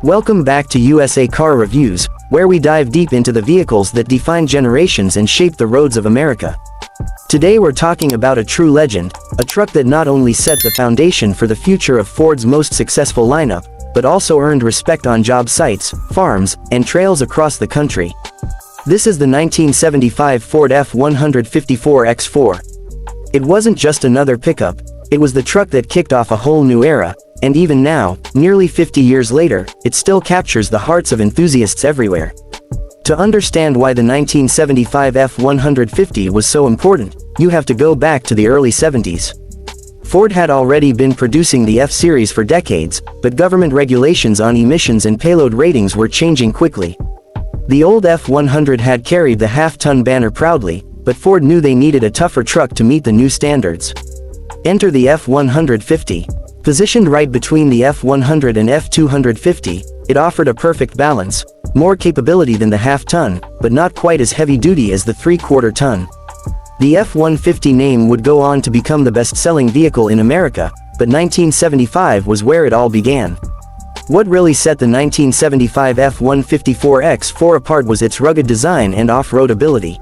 Welcome back to USA Car Reviews, where we dive deep into the vehicles that define generations and shape the roads of America. Today we're talking about a true legend, a truck that not only set the foundation for the future of Ford's most successful lineup, but also earned respect on job sites, farms, and trails across the country. This is the 1975 Ford F-154 X4. It wasn't just another pickup, it was the truck that kicked off a whole new era, and even now, nearly 50 years later, it still captures the hearts of enthusiasts everywhere. To understand why the 1975 F-150 was so important, you have to go back to the early 70s. Ford had already been producing the F-Series for decades, but government regulations on emissions and payload ratings were changing quickly. The old F-100 had carried the half-ton banner proudly, but Ford knew they needed a tougher truck to meet the new standards. Enter the F-150. Positioned right between the F-100 and F-250, it offered a perfect balance, more capability than the half-ton, but not quite as heavy-duty as the three-quarter-ton. The F-150 name would go on to become the best-selling vehicle in America, but 1975 was where it all began. What really set the 1975 F-154 X4 apart was its rugged design and off-road ability.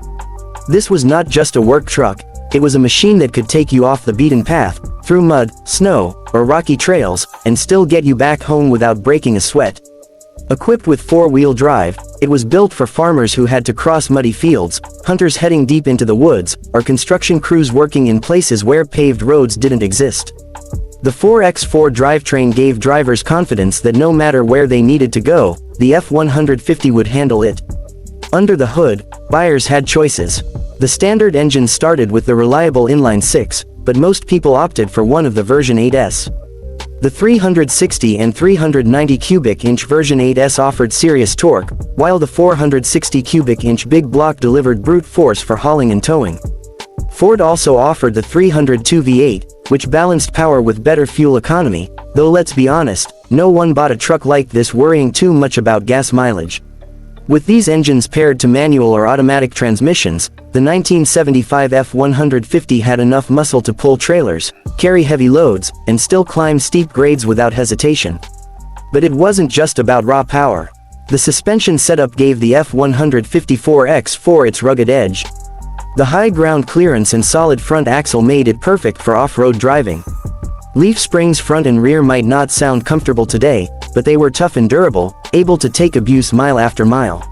This was not just a work truck, it was a machine that could take you off the beaten path, through mud, snow, or rocky trails, and still get you back home without breaking a sweat. Equipped with four-wheel drive, it was built for farmers who had to cross muddy fields, hunters heading deep into the woods, or construction crews working in places where paved roads didn't exist. The 4X4 drivetrain gave drivers confidence that no matter where they needed to go, the F-150 would handle it. Under the hood, buyers had choices. The standard engine started with the reliable inline-six, but most people opted for one of the version 8S. The 360 and 390 cubic inch version 8S offered serious torque, while the 460 cubic inch big block delivered brute force for hauling and towing. Ford also offered the 302 V8, which balanced power with better fuel economy, though let's be honest, no one bought a truck like this worrying too much about gas mileage. With these engines paired to manual or automatic transmissions, the 1975 F-150 had enough muscle to pull trailers, carry heavy loads, and still climb steep grades without hesitation. But it wasn't just about raw power. The suspension setup gave the F-154 X4 its rugged edge. The high ground clearance and solid front axle made it perfect for off-road driving. Leaf springs front and rear might not sound comfortable today, but they were tough and durable, able to take abuse mile after mile.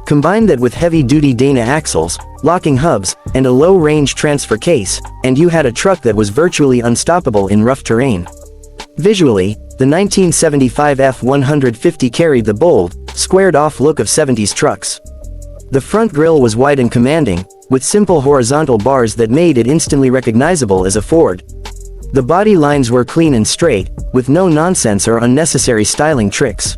Combine that with heavy-duty Dana axles, locking hubs, and a low-range transfer case, and you had a truck that was virtually unstoppable in rough terrain. Visually, the 1975 F-150 carried the bold, squared-off look of 70s trucks. The front grille was wide and commanding, with simple horizontal bars that made it instantly recognizable as a Ford. The body lines were clean and straight, with no nonsense or unnecessary styling tricks.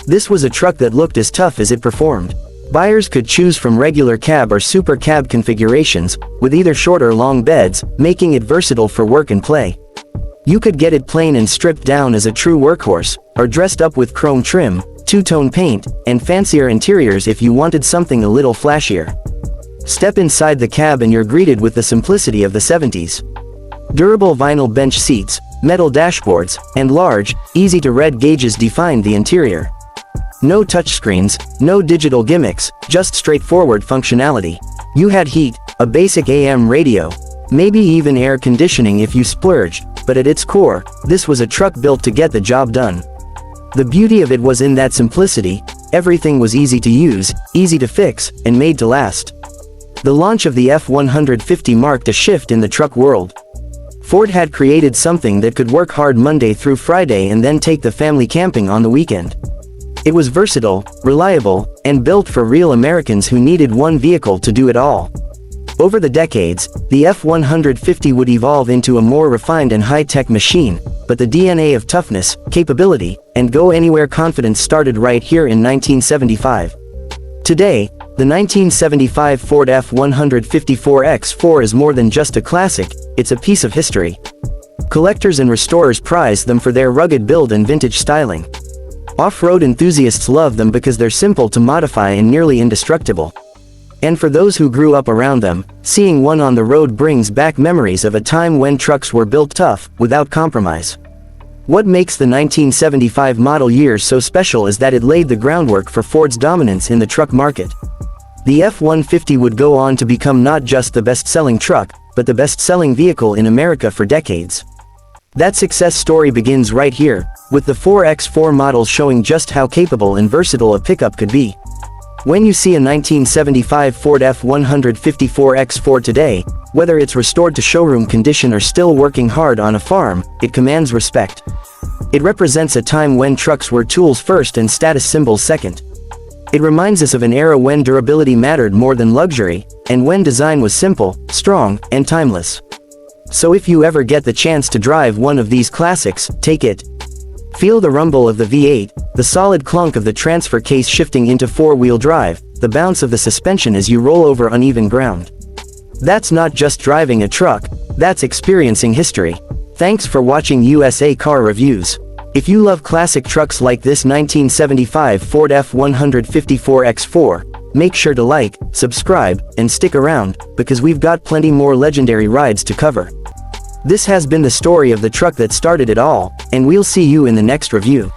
This was a truck that looked as tough as it performed. Buyers could choose from regular cab or super cab configurations, with either short or long beds, making it versatile for work and play. You could get it plain and stripped down as a true workhorse, or dressed up with chrome trim, two-tone paint, and fancier interiors if you wanted something a little flashier. Step inside the cab and you're greeted with the simplicity of the 70s. Durable vinyl bench seats, metal dashboards, and large, easy-to-read gauges defined the interior. No touchscreens, no digital gimmicks, just straightforward functionality. You had heat, a basic AM radio, maybe even air conditioning if you splurged, but at its core, this was a truck built to get the job done. The beauty of it was in that simplicity. Everything was easy to use, easy to fix, and made to last. The launch of the F-150 marked a shift in the truck world. Ford had created something that could work hard Monday through Friday and then take the family camping on the weekend. It was versatile, reliable, and built for real Americans who needed one vehicle to do it all. Over the decades, the F-150 would evolve into a more refined and high-tech machine, but the DNA of toughness, capability, and go-anywhere confidence started right here in 1975. Today, the 1975 Ford F-154 X4 is more than just a classic, it's a piece of history. Collectors and restorers prize them for their rugged build and vintage styling. Off-road enthusiasts love them because they're simple to modify and nearly indestructible. And for those who grew up around them, seeing one on the road brings back memories of a time when trucks were built tough, without compromise. What makes the 1975 model year so special is that it laid the groundwork for Ford's dominance in the truck market. The F-150 would go on to become not just the best-selling truck, but the best-selling vehicle in America for decades. That success story begins right here, with the 4X4 models showing just how capable and versatile a pickup could be. When you see a 1975 Ford F-150 4X4 today, whether it's restored to showroom condition or still working hard on a farm, it commands respect. It represents a time when trucks were tools first and status symbols second. It reminds us of an era when durability mattered more than luxury, and when design was simple, strong, and timeless. So if you ever get the chance to drive one of these classics, take it. Feel the rumble of the V8, the solid clunk of the transfer case shifting into four-wheel drive, the bounce of the suspension as you roll over uneven ground. That's not just driving a truck, that's experiencing history. Thanks for watching USA Car Reviews. If you love classic trucks like this 1975 Ford F-150 4X4, make sure to like, subscribe, and stick around, because we've got plenty more legendary rides to cover. This has been the story of the truck that started it all, and we'll see you in the next review.